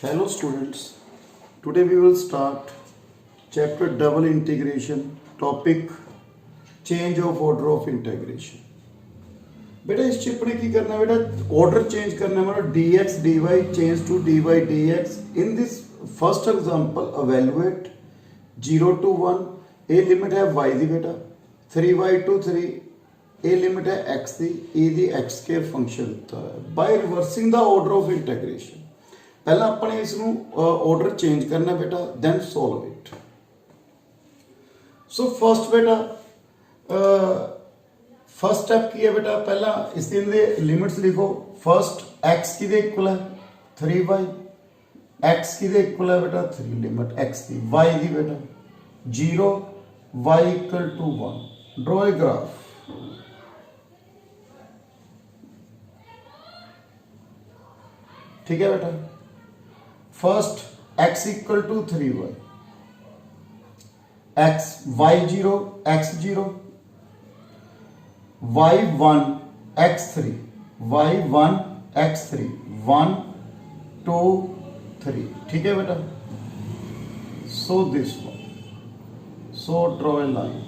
Hello students, today we will start chapter double integration topic change of order of integration. बेटा इस chip ने की करना है बेटा ऑर्डर चेंज करना है मतलब dx dy change to dy dx. In this first example evaluate 0 to 1 a limit है y दी बेटा 3y to 3 a लिमिट है x दी e दी x स्क्वायर फंक्शन होता है. By reversing the order of integration पहला अपने इसनू ऑर्डर चेंज करना बेटा then solve it. So first बेटा फर्स्ट स्टेप की है बेटा पहला इसके लिमिट्स लिखो. फर्स्ट x की इक्वल है 3y x की इक्वल है बेटा 3 लिमिट x की y दी बेटा 0 y equal to 1. Draw a graph. ठीक है बेटा. First x equal to 3y x y0 x0 y1 x3 y1 x3 1 2 3. ठीक है बेटा. So this one. So draw a line.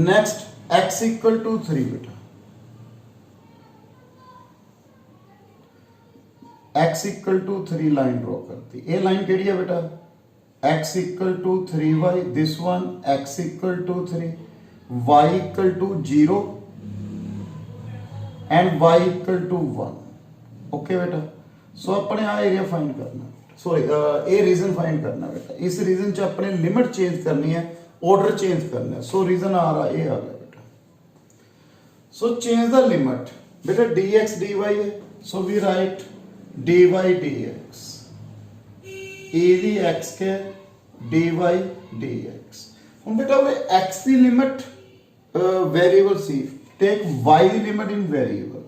Next x equal to 3 बेटा x equal to 3 line draw करती. ये line केड़ी है बेटा x equal to 3y this one x equal to 3 y equal to 0 and y equal to 1. Okay बेटा. So अपने आ area find करना सॉरी ए रीजन फाइंड करना बेटा. इस रीजन च अपने लिमिट चेंज करनी है ऑर्डर चेंज करना है. सो रीजन आ रहा ये आ गया बेटा. सो चेंज द लिमिट बेटा dx dy है. So we write dy dx e दी x के dy dx. हम बेटा वो x की लिमिट वेरिएबल सी टेक y की लिमिट इन वेरिएबल.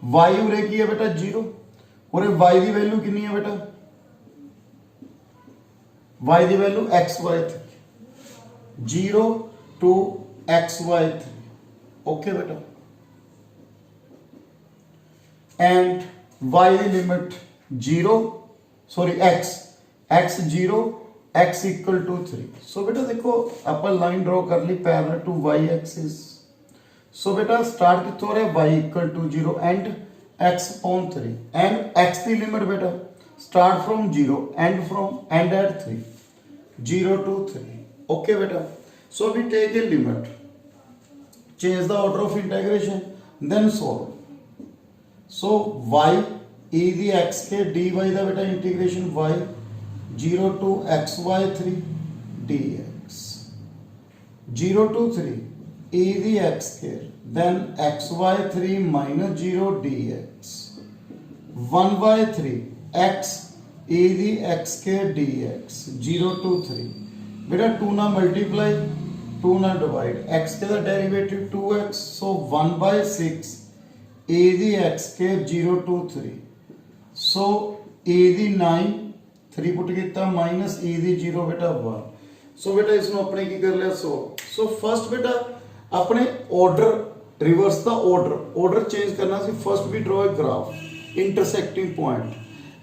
y उरे की है बेटा 0 और y की वैल्यू कितनी है बेटा y की value xy 0 to xy 3. Okay बेटा. एंड y की limit 0 sorry x 0 x equal to 3. So बेटा देखो अपन लाइन ड्रॉ कर ली parallel to y axis. So बेटा स्टार्ट कितों रहा y equal to 0 and x upon 3 and x की लिमिट बेटा start from 0 and at 3 0 to 3. Okay बेटा. So we take a limit change the order of integration then solve. So y e दी x के dy दा बेटा integration y 0 to xy3 dx 0 to 3 e दी x के then xy3 minus 0 dx 1/3 x e दी x के dx 0 to 3 बेटा 2 ना मल्टीप्लाई 2 ना डिवाइड x के दा डेरिवेटिव 2x. सो 1/6 e दी x के 0 टू 3. सो e दी 9 3 पुट किया माइनस e दी 0 बेटा 1. सो बेटा इसमें अपने की कर लिया. सो फर्स्ट बेटा अपने order reverse the order change करना सी. First we draw a graph intersecting point.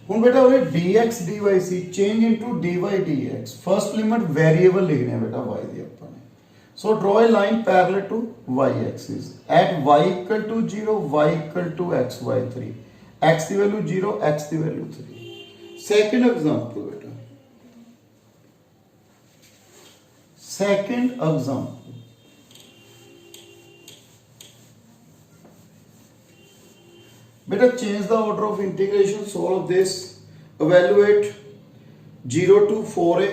हुन बेटा वो dx dy सी change into dy dx. First limit variable लिखने है बेटा y दी अपने. So draw a line parallel to y axis at y equal to 0 y equal to xy3 x की वैल्यू 0 x की वैल्यू 3. सेकंड एग्जांपल बेटा second example बेटा change the order of integration. Solve this. Evaluate 0 to 4a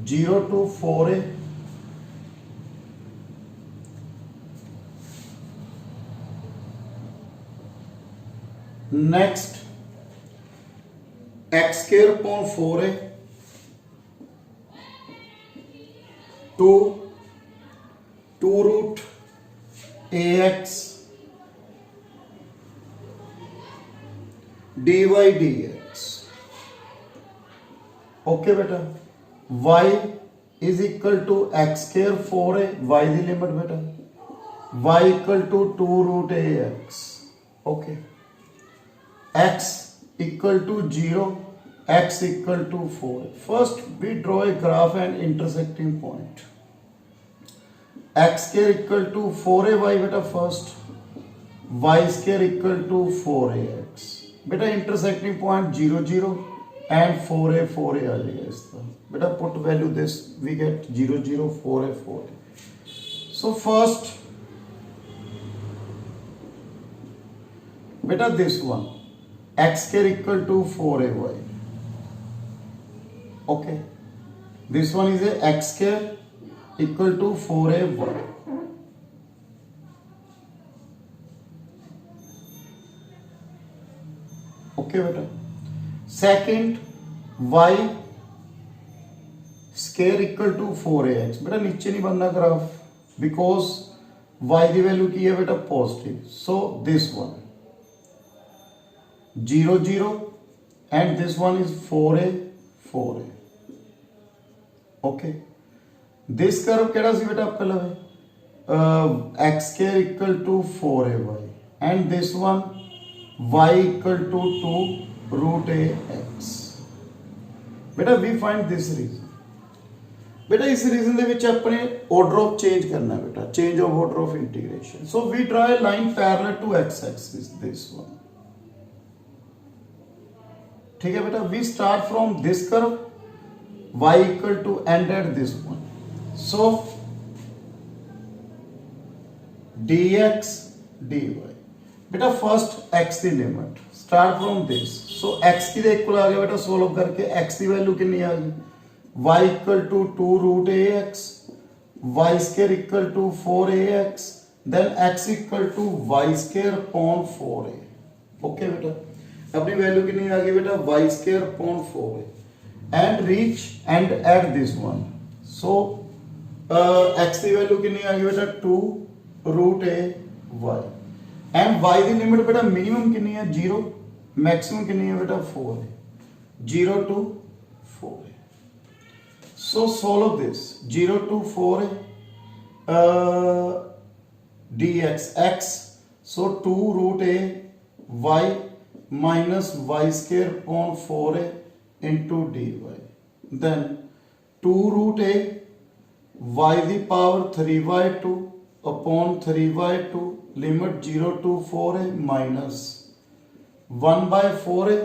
0 to 4a next x square upon 4a to 2 root ax dy dx. Okay बेटा. y is equal to x square 4a y दी limit बेटा y equal to 2 root ax. Okay, x equal to 0, x equal to 4. First we draw a graph and intersecting point. x square equal to 4ay beta first, y square equal to 4ax. बेटा intersecting point 0 0 and 4a आ जाएगा इसका. बेटा put value this we get 0 0 4a. So first बेटा this one x square equal to 4ay. Okay, this one is a x square equal to 4ay. Okay बेटा. Second, y square equal to 4ax. बेटा नीचे नहीं बनना graph because y की value की है बेटा positive. So this one 0 0 and this one is 4a 4a. Okay, this curve केड़ा सी बेटा पहला है x square equal to 4ay and this one y equal to 2 root ax. बेटा we find this reason. बेटा इस रीजन दे विच अपने order of change करना है बेटा, change of order of integration. So we draw a line parallel to x axis, this one. ठीक है बेटा, we start from this curve y equal to end at this one. So dx dy. बेटा first x की limit start from this. So x की equal आ गया बेटा, solve करके x की वैल्यू कितनी आ गई, y equal to 2 root ax, y square equal to 4ax, then x equal to y square upon 4a. Okay बेटा, अपनी वैल्यू कितनी आ गई बेटा, y square upon 4a and reach and add this one. So x की value कितनी आ गई बेटा 2 root a y and y की लिमिट बेटा मिनिमम कितनी है 0, मैक्सिमम कितनी है बेटा 4 है, 0 to 4 है. So solve this 0 to 4 है dx x. So 2 root a y minus y square upon 4a into dy. Then 2 root a y the power 3/2 upon 3/2 limit 0 to 4a minus 1/4a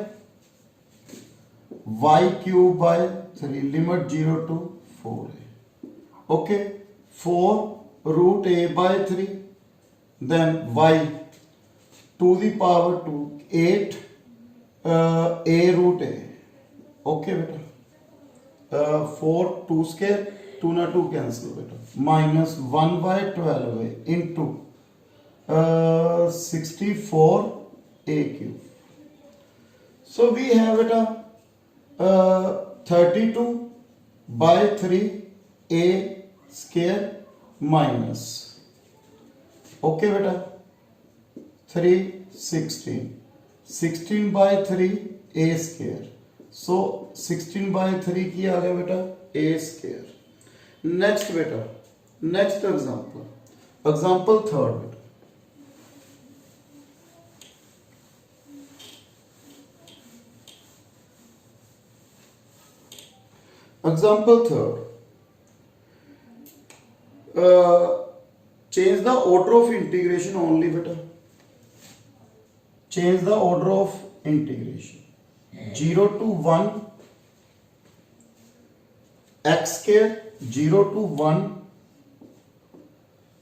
y cube by 3 limit 0 to 4a. Okay, 4 root a by 3, then y to the power 2 8 a root a. Okay बेटा, 4 2 square 2 ना 2 cancel बेटा, minus 1/12 into 64 a cube. So we have it 32 by 3 a square minus, okay बेटा 3 16 by 3 a square. So 16 by 3 की आ गया बेटा a square. Next बेटा, next example third बेटा. Example third. Change the order of integration only beta. Change the order of integration. 0 to 1 x square 0 to 1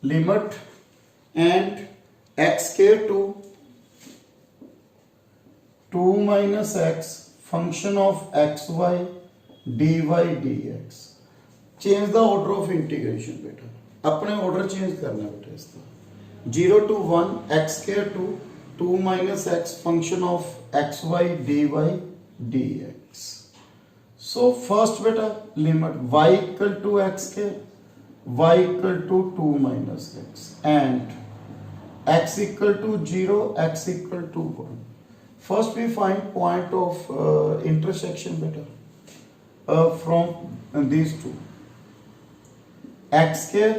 limit and x square to 2 minus x function of xy dy dx. Change the order of integration बेटा, अपने order change करना है बेटा इसका. 0 to 1 x square to 2 minus x function of xy dy dx. So first बेटा limit y equal to x square, y equal to 2 minus x and x equal to 0, x equal to 1. First we find point of intersection better from these two. X square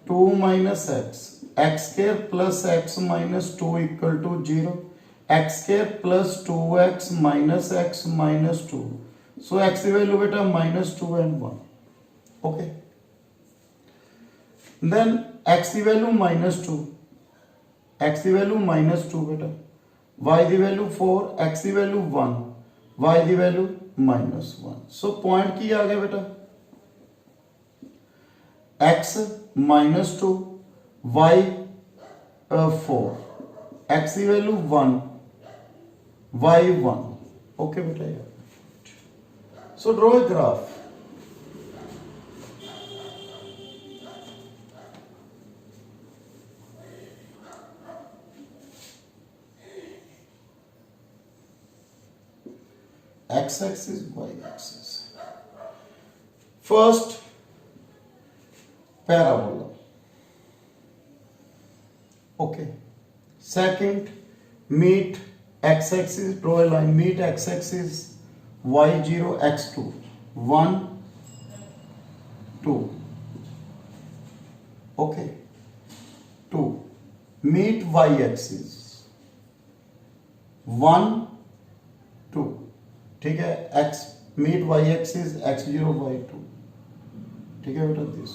2 minus x x square plus x minus 2 equal to 0, x square plus 2x minus x minus 2, so x की value बेटा -2 and 1. Okay, then x की value -2, x की value -2 बेटा, y की value 4, x की value 1, y की value -1. So point की आ गया बेटा x -2, y 4, x की वैल्यू 1, y 1. ओके बेटा यार, सो draw a graph. X axis, y axis. First, parabola. Okay. Second, meet x axis, draw a line, meet x axis, y0, x2. 1, 2. Okay. 2. Meet y axis. 1, 2. ठीक है, x meet Y axis x0 y2. ठीक है बेटा, this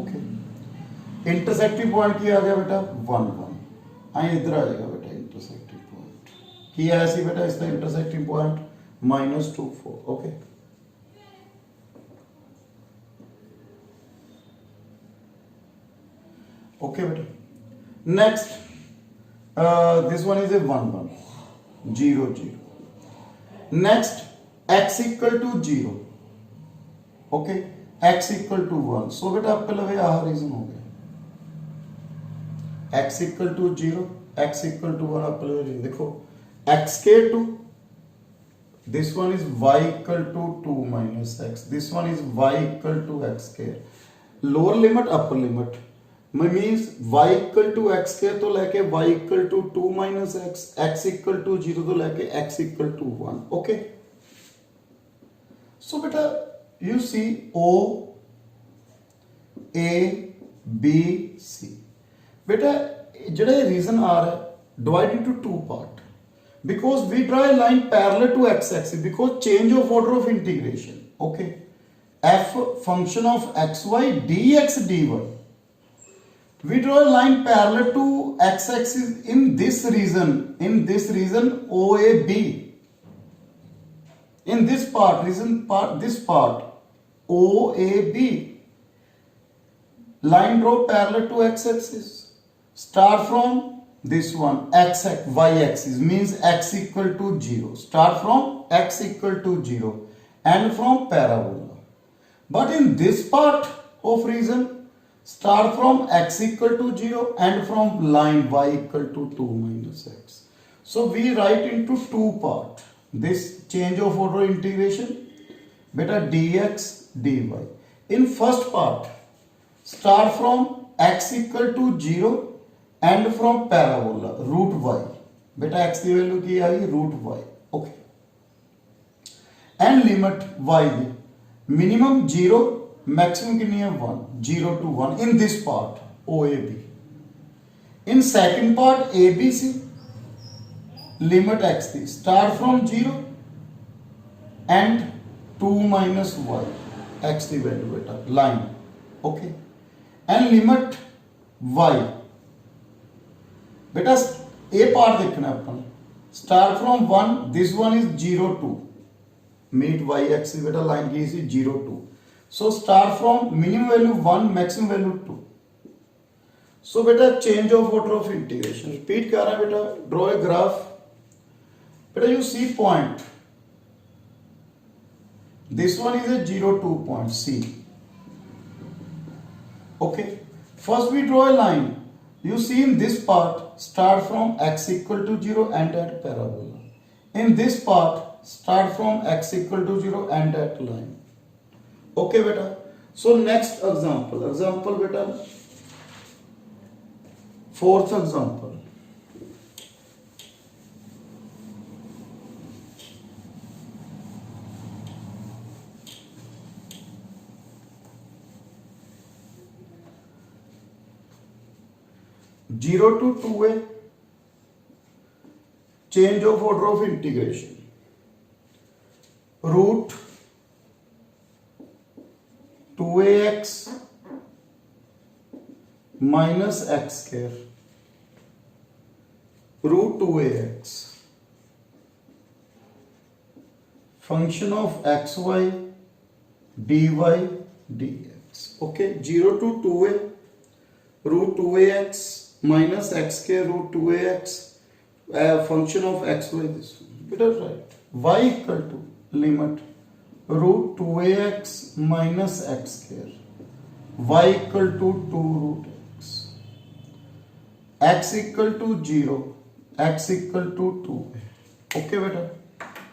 okay. इंटरसेक्टिव point की आ गया बेटा 1, 1. आए इधर आ जाएगा बेटा इंटरसेक्टिव पॉइंट की है ऐसी बेटा, इसका इंटरसेक्टिव पॉइंट -2, 4. ओके, ओके बेटा. Next, this one is a 1, 1, 0, 0. Next, x equal to 0. Okay, x equal to 1. So बेटा आपका लगे यह रीजन हो गया, x equal to 0, x equal to 1. आपका लगे देखो x के 2, this one is y equal to 2 minus x, this one is y equal to x square. Lower limit upper limit means y equal to x के तो लेके y equal to 2 minus x, x equal to 0 तो लेके x equal to 1. Okay, so बेटा you see O A B C. बेटा जेड़ा reason आ रहा है divide into 2 part, because we draw a line parallel to x axis, because change of order of integration. Okay, f function of xy dx dy. We draw a line parallel to x-axis in this region OAB. In this part, this part OAB. Line draw parallel to x-axis. Start from this one y-axis means x equal to 0. Start from x equal to 0 and from parabola. But in this part of region, start from x equal to 0 and from line y equal to 2 minus x. So we write into 2 part this change of order integration beta dx dy. In first part, start from x equal to 0 and from parabola root y. Beta x की value की आई root y. Okay, and limit y the minimum 0, maximum कितनी है 1, 0 to 1 in this part OAB. In second part ABC, limit x थी start from 0 and 2 minus y, x की value बेटा line. Okay, and limit y बेटा a part देखना है अपन, start from 1, this one is 0 2, meet y axis बेटा line की इसी 0 2. So start from minimum value 1, maximum value 2. So बेटा change of order of integration. Repeat कर रहा है बेटा. Draw a graph. बेटा you see point. This one is a 0 2 point C. Okay. First we draw a line. You see in this part start from x equal to 0 and at parabola. In this part start from x equal to 0 and at line. Okay बेटा, so next example बेटा, fourth example. 0 to 2a, change of order of integration, root 2ax minus x square, root 2ax, function of xy dy dx. Okay, 0 to 2a, root 2ax minus x square root 2ax, function of xy, this one. Better right. Y equal to limit root 2ax minus x square, y equal to 2 root x, x equal to 0, x equal to 2a. Okay beta,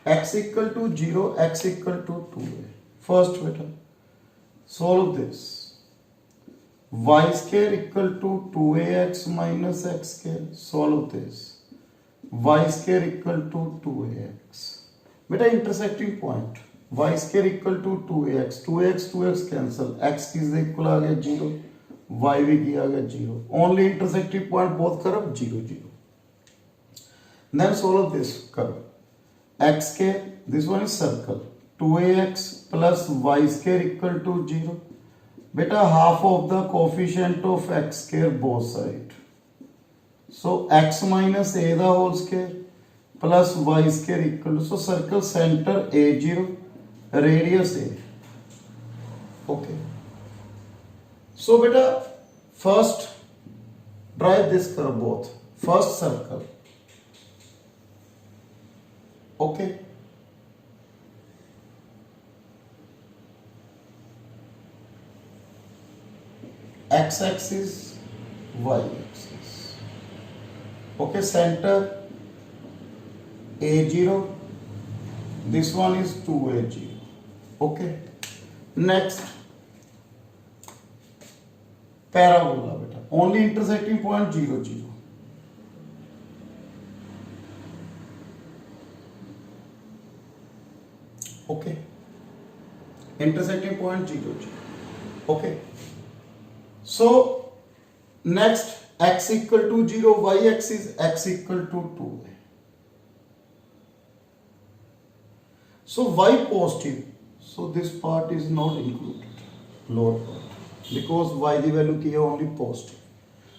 x equal to 0, x equal to 2a. First beta, solve this. Y square equal to 2ax minus x square. Solve this. Y square equal to 2ax. Beta, intersecting point. Y square equal to 2ax. 2x cancel. X is equal आ गया 0. Y भी किया गया 0. Only intersecting point both curve 0 0. Then solve this curve. X square. This one is circle. 2ax plus y square equal to 0. Beta, half of the coefficient of x square both side. So x minus a the whole square plus y square equal to, so circle center a0, radius a. Okay. So beta, first drive this curve both. First circle. Okay. X axis, y axis. Okay, center a0, this one is 2a0. Okay, next parabola beta, only intersecting point 0 0. Okay, intersecting point 0 0. Okay. So next, x equal to 0, y axis, x equal to 2a. So y positive, so this part is not included, lower part, because y the value की है only positive.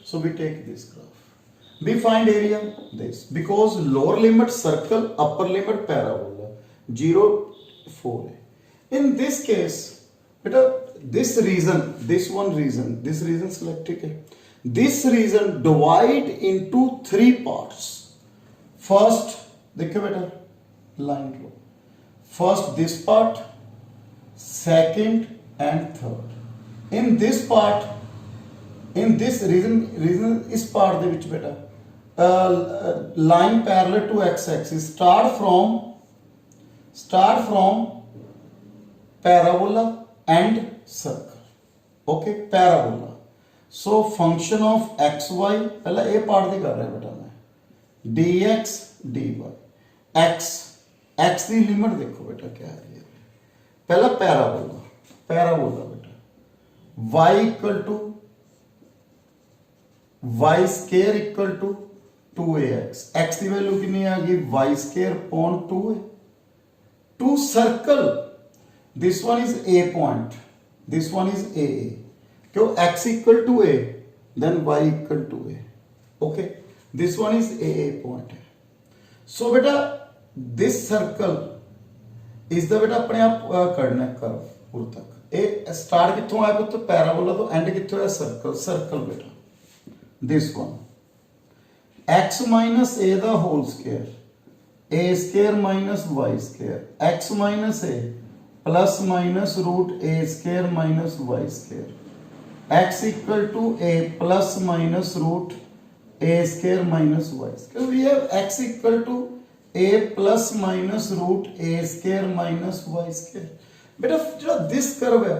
So we take this graph. We find area, this, because lower limit circle, upper limit parabola, 0 4a. In this case, beta, this region, this one region, this region selected. This region divide into 3 parts. First, देखो बेटा, line draw. First this part, second and third. In this part, in this region इस part दे विच बेटा, line parallel to x-axis start from parabola and circle. Okay, parabola. So function of xy, पहला ये part दिखा रहा है बेटा मैं, dx dy, x की लिमिट देखो बेटा क्या है ये, पहला parabola बेटा, y equal to y square equal to 2ax, x की वैल्यू कितनी आ गई, y square upon 2a. Two circle, this one is a point, this one is a. क्यों, x equal to a, then y equal to a. Okay, this one is a point. So बेटा, this circle is the बेटा अपने आप करना है curve पूरा तक. ए start कितों आया पुत्र, पैराबोला तो एंड कितों है सर्कल बेटा. This one, x minus a the whole square, a square minus y square, x minus a plus minus root a square minus y square, x equal to a plus minus root a square minus y square. We have x equal to a plus minus root a square minus y square. बेटा जो this curve है,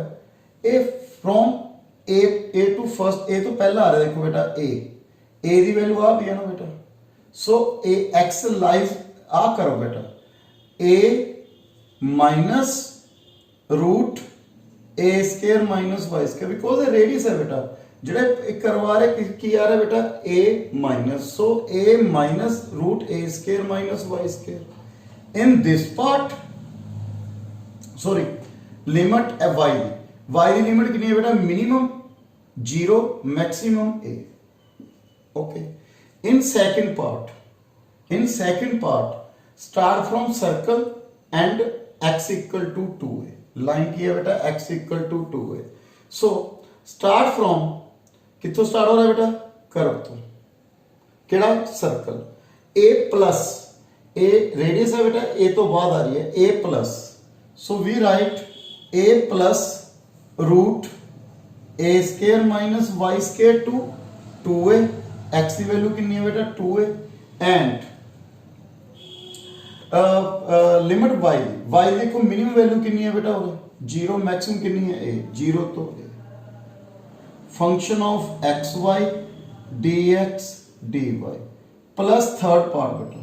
a from a to first, a तो पहला आ रहा है देखो बेटा, a the value आ भी है ना बेटा. So a x lies आ करो बेटा, a minus root a square minus y square, because a radius है बेटा, ਜਿਹੜਾ ਇੱਕ ਕਰਵਾ ਰਿਹਾ ਕੀ ਆ ਰਿਹਾ ਬੇਟਾ a minus, so a minus root a square minus y square in this part sorry limit y की लिमिट कितनी है बेटा minimum 0 maximum a okay. In second part start from circle and x equal to 2a, line की है बेटा x equal to 2a, so start from कितों start हो रहा है बेटा कर्व तो केड़ा circle a plus a radius है बेटा a तो बाद आ रही है a plus, so we write a plus root a square minus y square to 2a, x की वैल्यू कितनी है बेटा 2a एंड लिमिट y देखो मिनिमम वैल्यू कितनी है बेटा 0, मैक्सिमम कितनी है a 0 तो a function of x y dx dy plus third part बेटा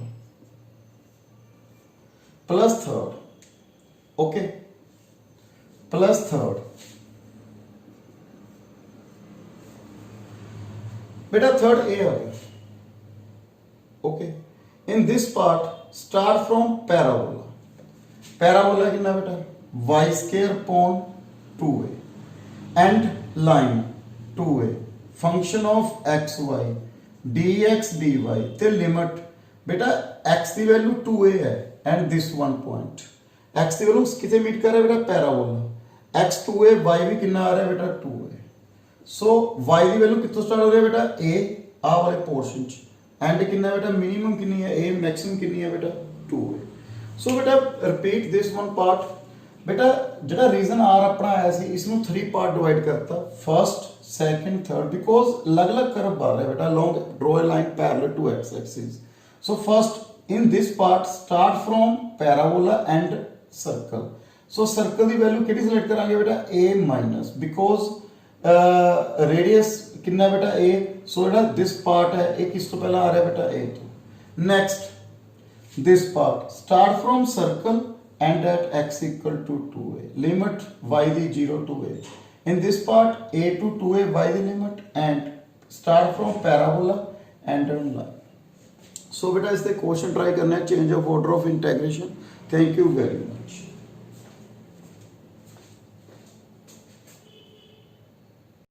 plus third okay plus third बेटा थर्ड a आ गया okay. In this part start from parabola कितना बेटा y square upon 2a and line 2a function of x y dx dy ते limit बेटा x की value 2a है and this one point x की value किसे मीट कर रहा है बेटा पैराबोला x 2a y भी कितना आ रहा है बेटा 2a, सो y की वैल्यू कितों स्टार्ट हो रही है बेटा a आ वाले पोर्शन च एंड कितना बेटा मिनिमम कितनी है a मैक्सिमम कितनी है बेटा 2a, सो बेटा रिपीट दिस वन पार्ट बेटा ਜਿਹੜਾ ਰੀਜ਼ਨ ਆਰ ਆਪਣਾ ਆਇਆ ਸੀ ਇਸ ਨੂੰ 3 ਪਾਰਟ ਡਿਵਾਈਡ ਕਰਤਾ ਫਰਸਟ ਸੈਕੰਡ ਥਰਡ ਬਿਕੋਜ਼ ਅਲੱਗ-ਅਲੱਗ ਕਰਵ ਆ ਰਿਹਾ ਬੇਟਾ along draw a line parallel to x axis, so first in this part start from parabola and circle, so circle ਦੀ ਵੈਲਿਊ ਕਿਹੜੀ ਸਿਲੈਕਟ ਕਰਾਂਗੇ ਬੇਟਾ a ਮਾਈਨਸ ਬਿਕੋਜ਼ ਰੇਡੀਅਸ ਕਿੰਨਾ ਬੇਟਾ a, ਸੋ ਜਿਹੜਾ ਦਿਸ ਪਾਰਟ ਹੈ ਇਹ ਕਿਸ ਤੋਂ ਪਹਿਲਾਂ ਆ ਰਿਹਾ ਬੇਟਾ a ਤੋਂ। Next this part start from circle and at x equal to 2a, limit y the 0 to a, in this part a to 2a y the limit and start from parabola and on line, so beta is the question try करना है change of order of integration। thank you very much।